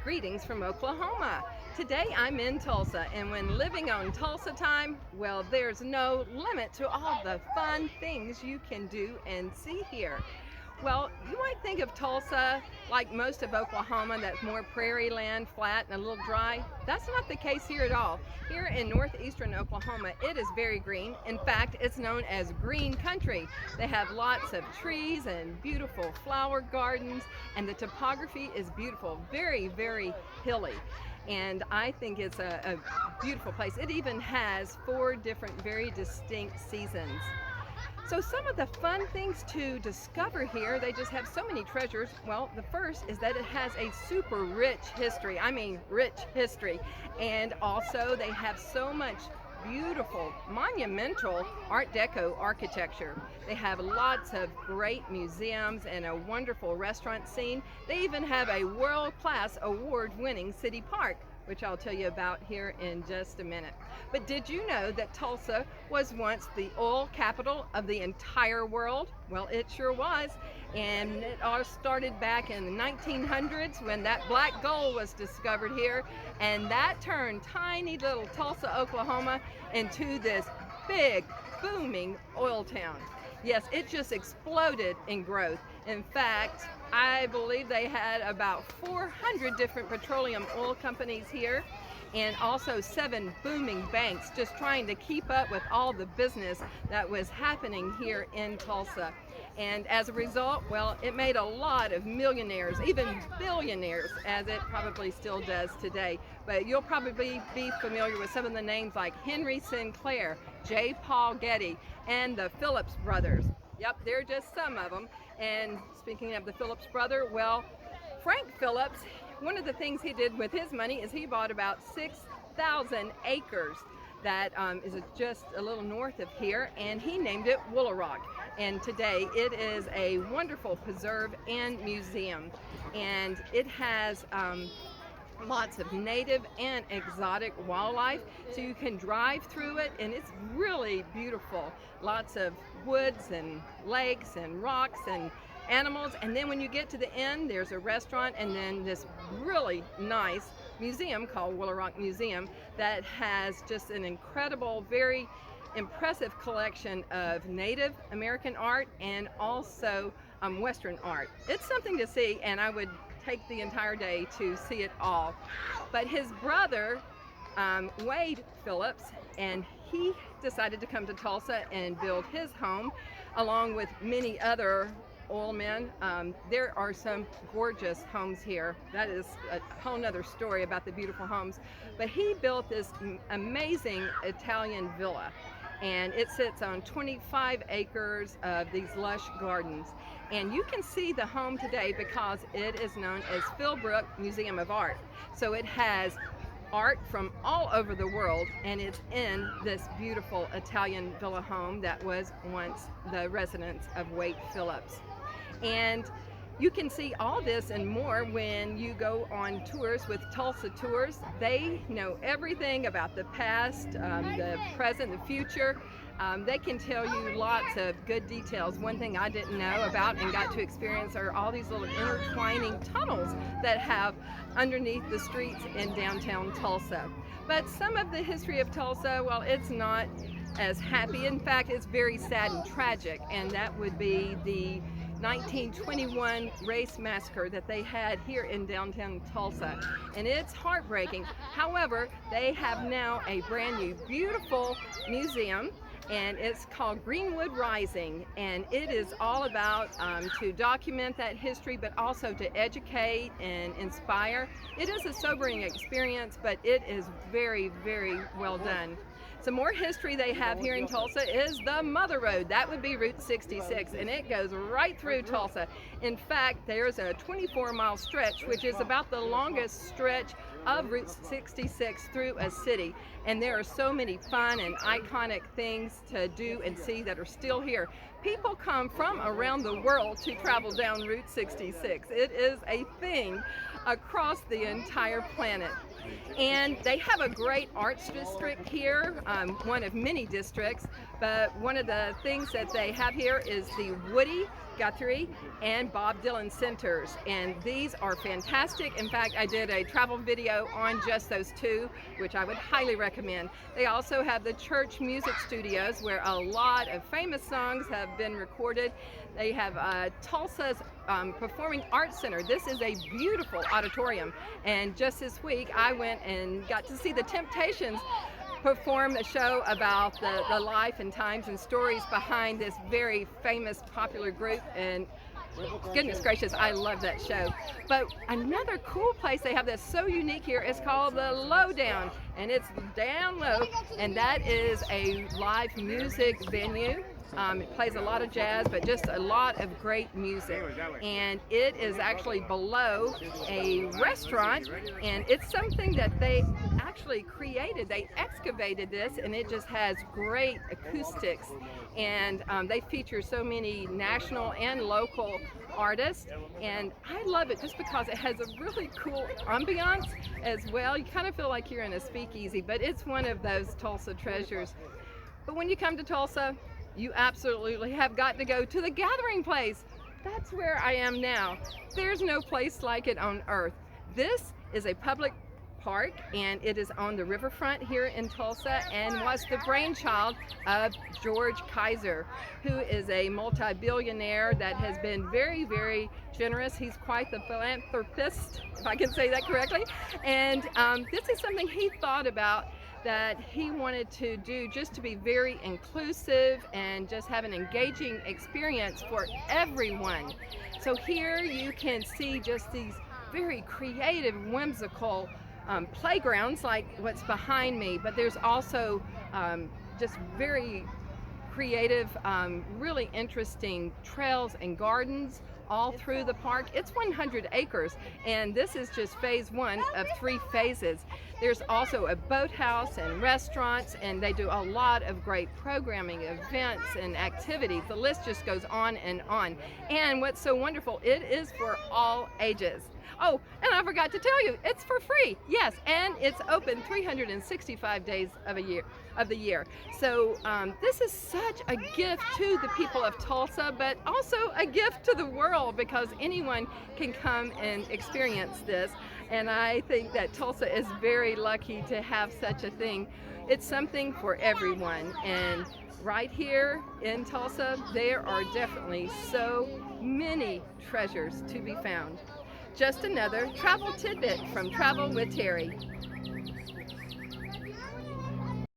Greetings from Oklahoma. Today I'm in Tulsa, and when living on Tulsa time, well, there's no limit to all the fun things you can do and see here. Well, you might think of Tulsa like most of Oklahoma, that's more prairie land, flat, and a little dry. That's not the case here at all. Here in northeastern Oklahoma, it is very green. In fact, it's known as green country. They have lots of trees and beautiful flower gardens, and the topography is beautiful, very, very hilly. And I think it's a beautiful place. It even has 4 different, very distinct seasons. So some of the fun things to discover here, they just have so many treasures. Well, the first is that it has a super rich history. I mean, rich history. And also they have so much beautiful, monumental Art Deco architecture. They have lots of great museums and a wonderful restaurant scene. They even have a world-class award-winning city park, which I'll tell you about here in just a minute. But did you know that Tulsa was once the oil capital of the entire world? Well, it sure was. And it all started back in the 1900s when that black gold was discovered here. And that turned tiny little Tulsa, Oklahoma into this big, booming oil town. Yes, it just exploded in growth. In fact, I believe they had about 400 different petroleum oil companies here, and also 7 booming banks just trying to keep up with all the business that was happening here in Tulsa. And as a result, well, it made a lot of millionaires, even billionaires, as it probably still does today. But you'll probably be familiar with some of the names like Henry Sinclair, J. Paul Getty, and the Phillips brothers. Yep, they're just some of them. And speaking of the Phillips brother, well, Frank Phillips, one of the things he did with his money is he bought about 6,000 acres that is just a little north of here, and he named it Woolaroc. And today it is a wonderful preserve and museum, and it has lots of native and exotic wildlife, so you can drive through it, and it's really beautiful. Lots of woods and lakes and rocks and animals, and then when you get to the end, there's a restaurant and then this really nice museum called Woolaroc Museum that has just an incredible, very impressive collection of Native American art and also Western art. It's something to see, and I would take the entire day to see it all. But his brother, Wade Phillips, and he decided to come to Tulsa and build his home along with many other oil men. There are some gorgeous homes here. That is a whole nother story about the beautiful homes. But he built this amazing Italian villa, and it sits on 25 acres of these lush gardens. And you can see the home today because it is known as Philbrook Museum of Art. So it has art from all over the world, and it's in this beautiful Italian villa home that was once the residence of Wade Phillips. And you can see all this and more when you go on tours with Tulsa Tours. They know everything about the past, the present, the future. They can tell you lots of good details. One thing I didn't know about and got to experience are all these little intertwining tunnels that have underneath the streets in downtown Tulsa. But some of the history of Tulsa, well, it's not as happy. In fact, it's very sad and tragic, and that would be the 1921 race massacre that they had here in downtown Tulsa, and it's heartbreaking. However, they have now a brand new beautiful museum, and it's called Greenwood Rising, and it is all about to document that history, but also to educate and inspire. It is a sobering experience, but it is very, very well done. Some more history they have here in Tulsa is the Mother Road. That would be Route 66, and it goes right through Tulsa. In fact, there's a 24-mile stretch, which is about the longest stretch of Route 66 through a city. And there are so many fun and iconic things to do and see that are still here. People come from around the world to travel down Route 66. It is a thing across the entire planet. And they have a great arts district here, one of many districts, but one of the things that they have here is the Woody Guthrie and Bob Dylan Centers, and these are fantastic. In fact, I did a travel video on just those two, which I would highly recommend. They also have the church music studios where a lot of famous songs have been recorded. They have Tulsa's Performing Arts Center. This is a beautiful auditorium, and just this week I went and got to see the Temptations perform a show about the life and times and stories behind this very famous popular group, and goodness gracious, I love that show. But another cool place they have that's so unique here is called the Lowdown, and it's down low, and that is a live music venue. It plays a lot of jazz, but just a lot of great music. And it is actually below a restaurant, and it's something that they actually created. They excavated this, and it just has great acoustics. And they feature so many national and local artists. And I love it just because it has a really cool ambiance as well. You kind of feel like you're in a speakeasy, but it's one of those Tulsa treasures. But when you come to Tulsa, you absolutely have got to go to the Gathering Place. That's where I am now. There's no place like it on earth. This is a public park, and it is on the riverfront here in Tulsa, and was the brainchild of George Kaiser, who is a multi-billionaire that has been very, very generous. He's quite the philanthropist, if I can say that correctly. And this is something he thought about, that he wanted to do, just to be very inclusive and just have an engaging experience for everyone. So here you can see just these very creative, whimsical playgrounds like what's behind me, but there's also just very creative, really interesting trails and gardens all through the park. It's 100 acres, and this is just phase one of 3 phases. There's also a boathouse and restaurants, and they do a lot of great programming, events, and activities. The list just goes on and on. And what's so wonderful, it is for all ages. Oh, and I forgot to tell you, it's for free. Yes, and it's open 365 days of the year. So this is such a gift to the people of Tulsa, but also a gift to the world, because anyone can come and experience this. And I think that Tulsa is very lucky to have such a thing. It's something for everyone. And right here in Tulsa, there are definitely so many treasures to be found. Just another travel tidbit from Travel with Terri.